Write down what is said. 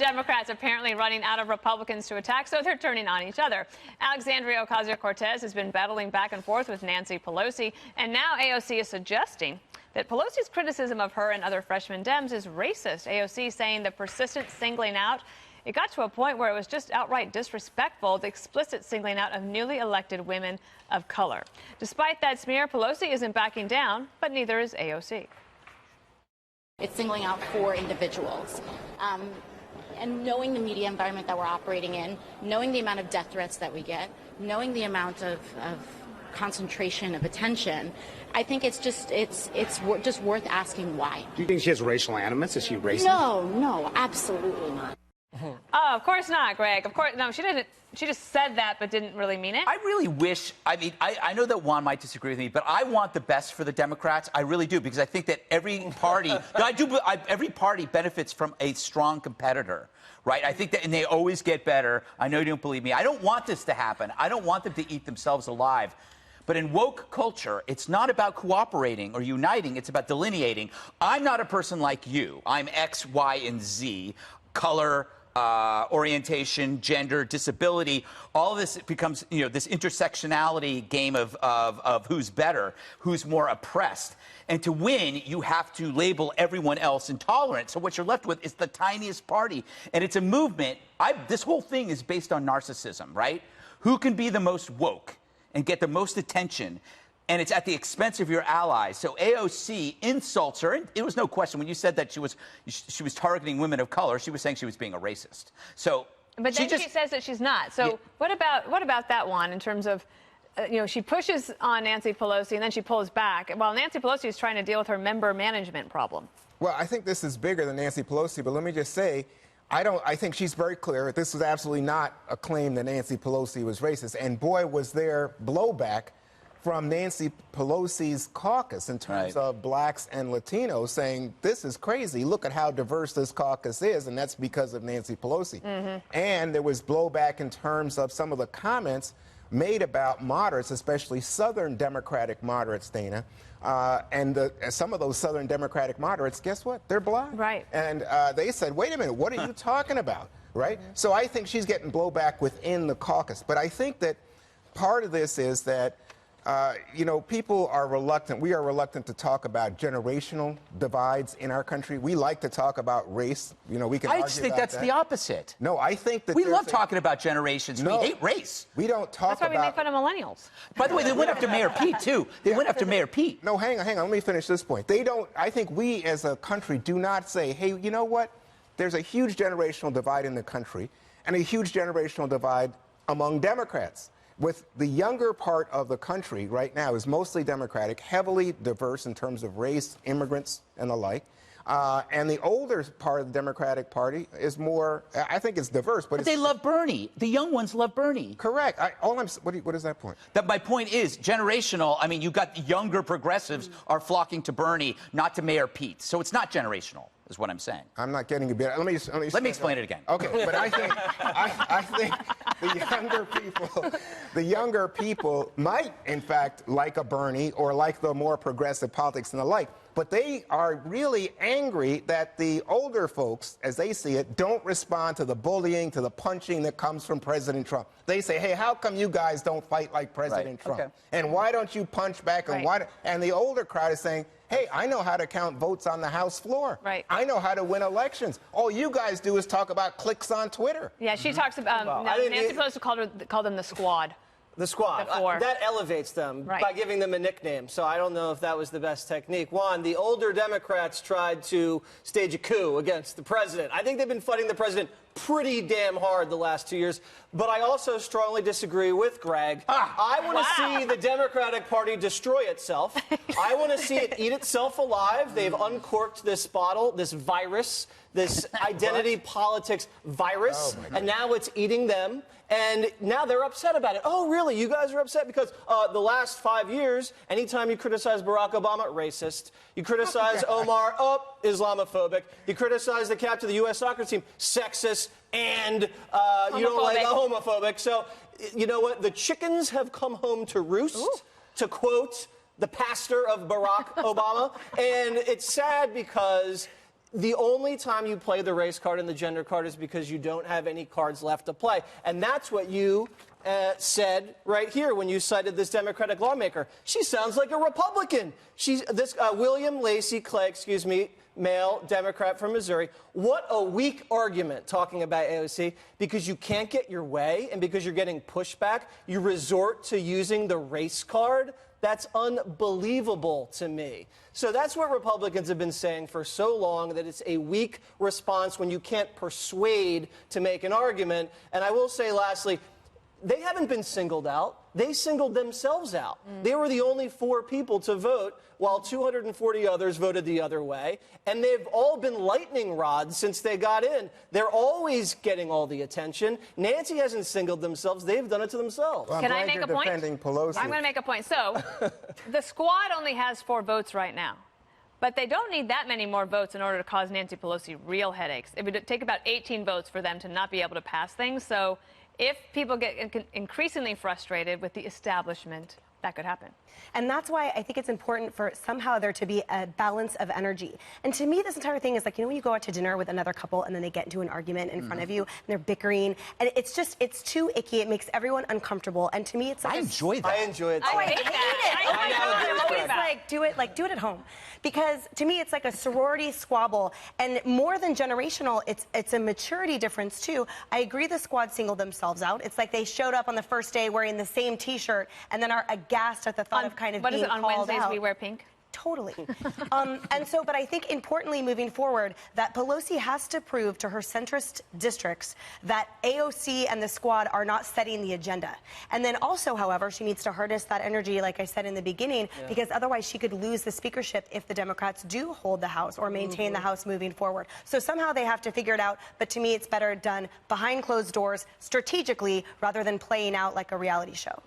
Democrats apparently running out of Republicans to attack, so they're turning on each other. Alexandria Ocasio-Cortez has been battling back and forth with Nancy Pelosi, and now AOC is suggesting that Pelosi's criticism of her and other freshman Dems is racist. AOC saying the persistent singling out, it got to a point where it was just outright disrespectful, the explicit singling out of newly elected women of color. Despite that smear, Pelosi isn't backing down, but neither is AOC. It's singling out four individuals. And knowing the media environment that we're operating in, knowing the amount of death threats that we get, knowing the amount of concentration of attention, I think it's just worth asking why. Do you think she has racial animus? Is she racist? No, absolutely not. Oh, of course not, Greg. Of course, no, she didn't. She just said that, but didn't really mean it. I really wish, I know that Juan might disagree with me, but I want the best for the Democrats. I really do, because I think that every party, every party benefits from a strong competitor, right? I think that, and they always get better. I know you don't believe me. I don't want this to happen. I don't want them to eat themselves alive. But in woke culture, it's not about cooperating or uniting. It's about delineating. I'm not a person like you. I'm X, Y, and Z, color, orientation, gender, disability. All of this becomes, this intersectionality game of who's better, who's more oppressed. And to win, you have to label everyone else intolerant. So what you're left with is the tiniest party. And it's a movement. This whole thing is based on narcissism, right? Who can be the most woke and get the most attention? And it's at the expense of your allies. So AOC insults her. And it was no question when you said that she was targeting women of color. She was saying she was being a racist. So, but then she says that she's not. So yeah. What about that one in terms of, she pushes on Nancy Pelosi and then she pulls back while Nancy Pelosi is trying to deal with her member management problem. Well, I think this is bigger than Nancy Pelosi. But let me just say, I think she's very clear. This was absolutely not a claim that Nancy Pelosi was racist. And boy, was there blowback from Nancy Pelosi's caucus in terms of blacks and Latinos saying, this is crazy. Look at how diverse this caucus is. And that's because of Nancy Pelosi. And there was blowback in terms of some of the comments made about moderates, especially Southern Democratic moderates, Dana. And some of those Southern Democratic moderates, guess what? They're black. Right. And they said, wait a minute, what are you talking about? Right? So I think she's getting blowback within the caucus. But I think that part of this is that people are reluctant. We are reluctant to talk about generational divides in our country. We like to talk about race. We can argue I just think about that's the opposite. No, I think that we love talking about generations. No, we hate race. We don't talk about. That's why we make fun of millennials. By the way, they went after Mayor Pete too. They went after Mayor Pete. No, hang on. Let me finish this point. They don't. I think we as a country do not say, hey, you know what? There's a huge generational divide in the country, and a huge generational divide among Democrats. With the younger part of the country right now is mostly Democratic, heavily diverse in terms of race, immigrants, and the like. And the older part of the Democratic Party is more, I think it's diverse, but they love Bernie. The young ones love Bernie. Correct. What is that point? My point is generational. I mean, you've got the younger progressives are flocking to Bernie, not to Mayor Pete. So it's not generational, is what I'm saying. I'm not getting a bit. Let me explain it again. Okay, but I think the younger people might, in fact, like a Bernie or like the more progressive politics and the like. But they are really angry that the older folks, as they see it, don't respond to the bullying, to the punching that comes from President Trump. They say, hey, how come you guys don't fight like President Trump? Okay. And why don't you punch back? And the older crowd is saying, hey, I know how to count votes on the House floor. Right. I know how to win elections. All you guys do is talk about clicks on Twitter. Yeah, she talks about, Nancy Pelosi called them the squad. The squad. That elevates them by giving them a nickname. So I don't know if that was the best technique. Juan, the older Democrats tried to stage a coup against the president. I think they've been fighting the president pretty damn hard the last 2 years. But I also strongly disagree with Greg. I want to see the Democratic Party destroy itself. I want to see it eat itself alive. They've uncorked this bottle, this virus, this identity politics virus, and now it's eating them. And now they're upset about it. Oh, really? You guys are upset because the last 5 years, anytime you criticize Barack Obama, racist. You criticize Omar, Islamophobic. You criticize the captain of the U.S. soccer team, sexist, and you don't like homophobic. So, you know what? The chickens have come home to roost, to quote the pastor of Barack Obama. And it's sad because the only time you play the race card and the gender card is because you don't have any cards left to play. And that's what you said right here when you cited this Democratic lawmaker. She sounds like a Republican. William Lacey Clay, male Democrat from Missouri. What a weak argument talking about AOC. Because you can't get your way and because you're getting pushback, you resort to using the race card. That's unbelievable to me. So that's what Republicans have been saying for so long, that it's a weak response when you can't persuade to make an argument. And I will say, lastly, they haven't been singled out. They singled themselves out. They were the only 4 people to vote, while 240 others voted the other way. And they've all been lightning rods since they got in. They're always getting all the attention. Nancy hasn't singled themselves. They've done it to themselves. Well, Can I make a point? Pelosi. I'm going to make a point. So the squad only has 4 votes right now. But they don't need that many more votes in order to cause Nancy Pelosi real headaches. It would take about 18 votes for them to not be able to pass things. So if people get increasingly frustrated with the establishment, that could happen. And that's why I think it's important for somehow there to be a balance of energy. And to me, this entire thing is like, you know, when you go out to dinner with another couple and then they get into an argument in front of you and they're bickering, and it's too icky. It makes everyone uncomfortable. And to me, it's like I enjoy that. I enjoy it. Oh, I hate it. Oh my God, I'm always Democrat. do it at home. Because to me, it's like a sorority squabble. And more than generational, it's a maturity difference too. I agree the squad singled themselves out. It's like they showed up on the first day wearing the same T-shirt and then are aghast at the thought of kind of what being is it, on called Wednesdays out. we wear pink? Totally. But I think importantly moving forward that Pelosi has to prove to her centrist districts that AOC and the squad are not setting the agenda. And then also, however, she needs to harness that energy, like I said in the beginning, because otherwise she could lose the speakership if the Democrats do hold the House or maintain the House moving forward. So somehow they have to figure it out. But to me, it's better done behind closed doors, strategically, rather than playing out like a reality show.